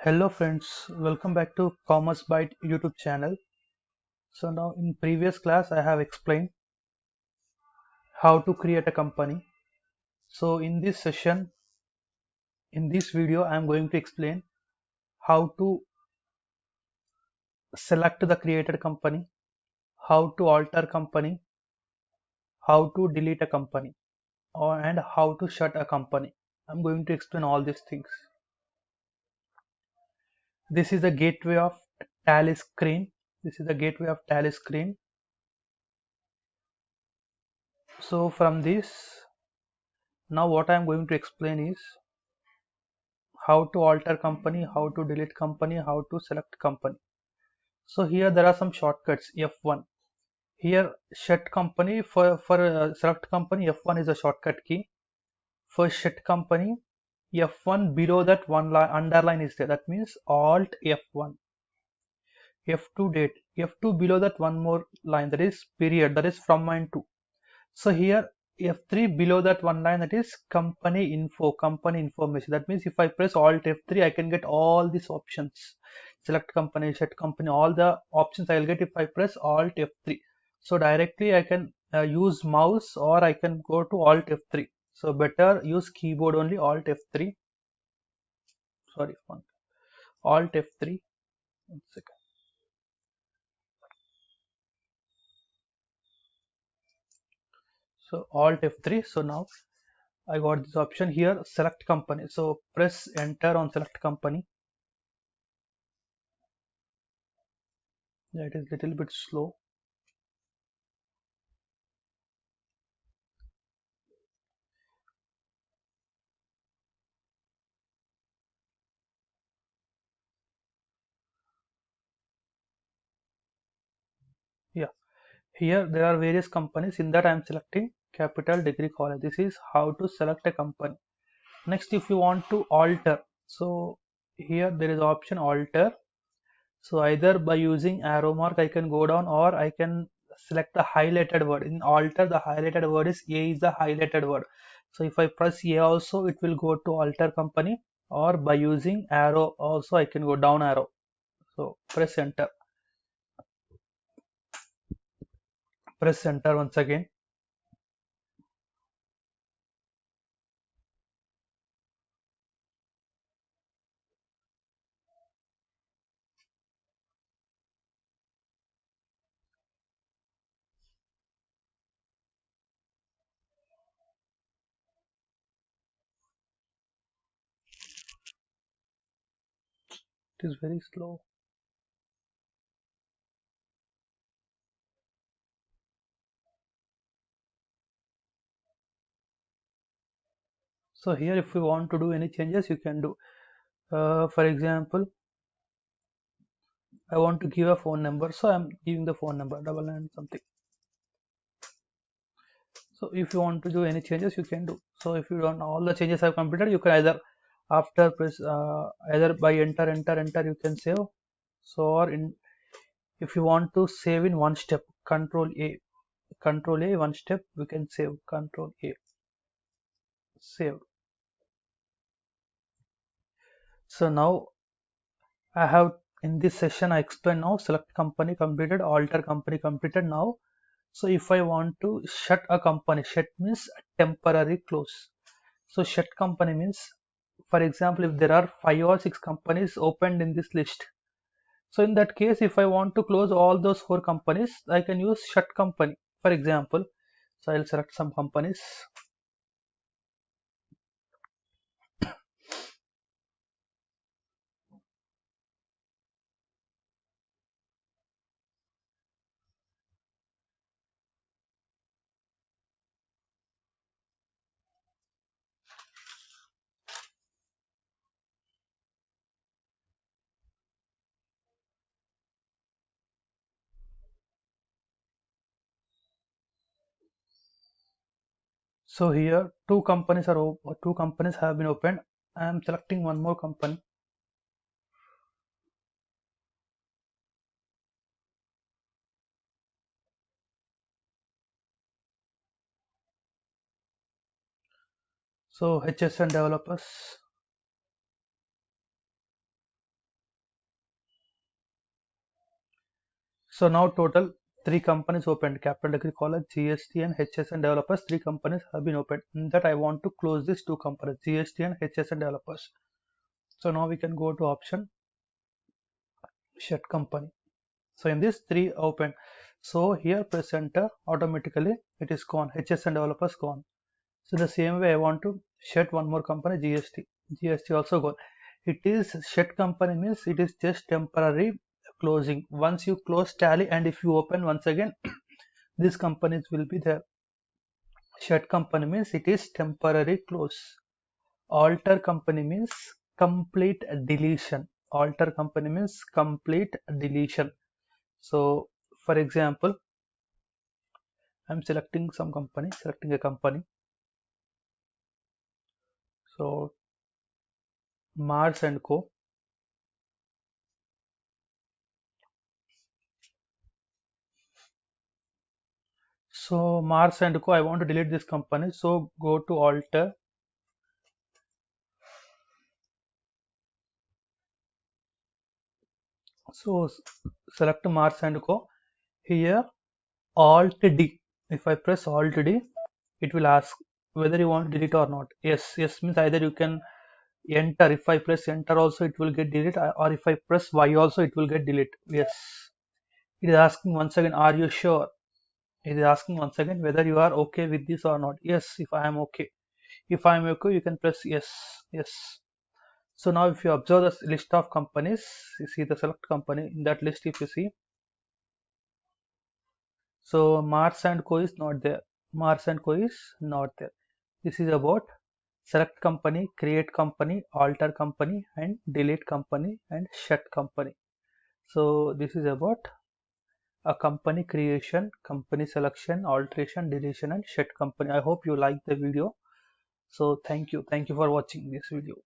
Hello friends, welcome back to Commerce Byte YouTube channel. So now in previous class I have explained how to create a company. So in this session, in this video I am going to explain how to select the created company, how to alter company, how to delete a company, and how to shut a company. I'm going to explain all these things. This is the gateway of Tally screen. This is the gateway of Tally screen. So from this, now what I am going to explain is how to alter company, how to delete company, how to select company. So here there are some shortcuts. F1. Here shut company for select company. F1 is a shortcut key. For shut company, F1 below that one line underline is there. That means Alt F1. F2 date. F2 below that one more line, that is period, that is from and to. So here F3 below that one line, that is company info, company information. That means if I press Alt F3, I can get all these options. Select company, set company, all the options I'll get if I press Alt F3. So directly I can use mouse, or I can go to Alt F3. So better use keyboard only. Alt F3. Sorry, Alt F3. One second. So Alt F3. So now I got this option here, select company. So press enter on select company. Yeah, it is little bit slow. Yeah, here there are various companies. In that I am selecting Capital Degree College. This is how to select a company. Next, if you want to alter, so here there is option alter. So either by using arrow mark I can go down, or I can select the highlighted word. In alter, the highlighted word is A, is the highlighted word. So if I press A also, it will go to alter company, or by using arrow also I can go down arrow. So press enter once again. It is very slow. So here if you want to do any changes, you can do. For example, I want to give a phone number, so I'm giving the phone number 99 something. So if you want to do any changes, you can do. So if you don't, all the changes have completed, you can either after press either by enter you can save. So or in, if you want to save in one step, control A one step, we can save. Control A, save. So now I have, in this session I explain now select company completed, alter company completed. Now, so if I want to shut a company, shut means temporary close. So shut company means, for example, if there are 5 or 6 companies opened in this list, so in that case, if I want to close all those 4 companies, I can use shut company. For example, so I'll select some companies. So here two companies have been opened. I am selecting one more company. So HSN Developers. So now total 3 companies opened: Capital Degree College, GST and HSN Developers. 3 companies have been opened. In that I want to close these 2 companies, GST and HSN Developers. So now we can go to option shut company. So in this 3 open, so here press enter, automatically it is gone, HSN Developers gone. So the same way I want to shut one more company, GST also gone. It is shut company means it is just temporary closing. Once you close tally and if you open once again, these companies will be there. Shut company means it is temporary close. Alter company means complete deletion. Alter company means complete deletion. So for example, I'm selecting some company, selecting a company. So Mars and Co. So Mars and Co. I want to delete this company. So go to Alter. So select Mars and Co. Here Alt D. If I press Alt D, it will ask whether you want to delete or not. Yes, yes means either you can enter. If I press enter also it will get delete, or if I press Y also it will get delete. Yes. It is asking once again, are you sure? It is asking once again whether you are okay with this or not. Yes, if I am okay. If I am okay, you can press yes. Yes. So now if you observe the list of companies, you see the select company in that list. If you see, so Mars and Co is not there. Mars and Co is not there. This is about select company, create company, alter company, and delete company, and shut company. So this is about a company creation, company selection, alteration, deletion, and shut company. I hope you like the video. So thank you for watching this video.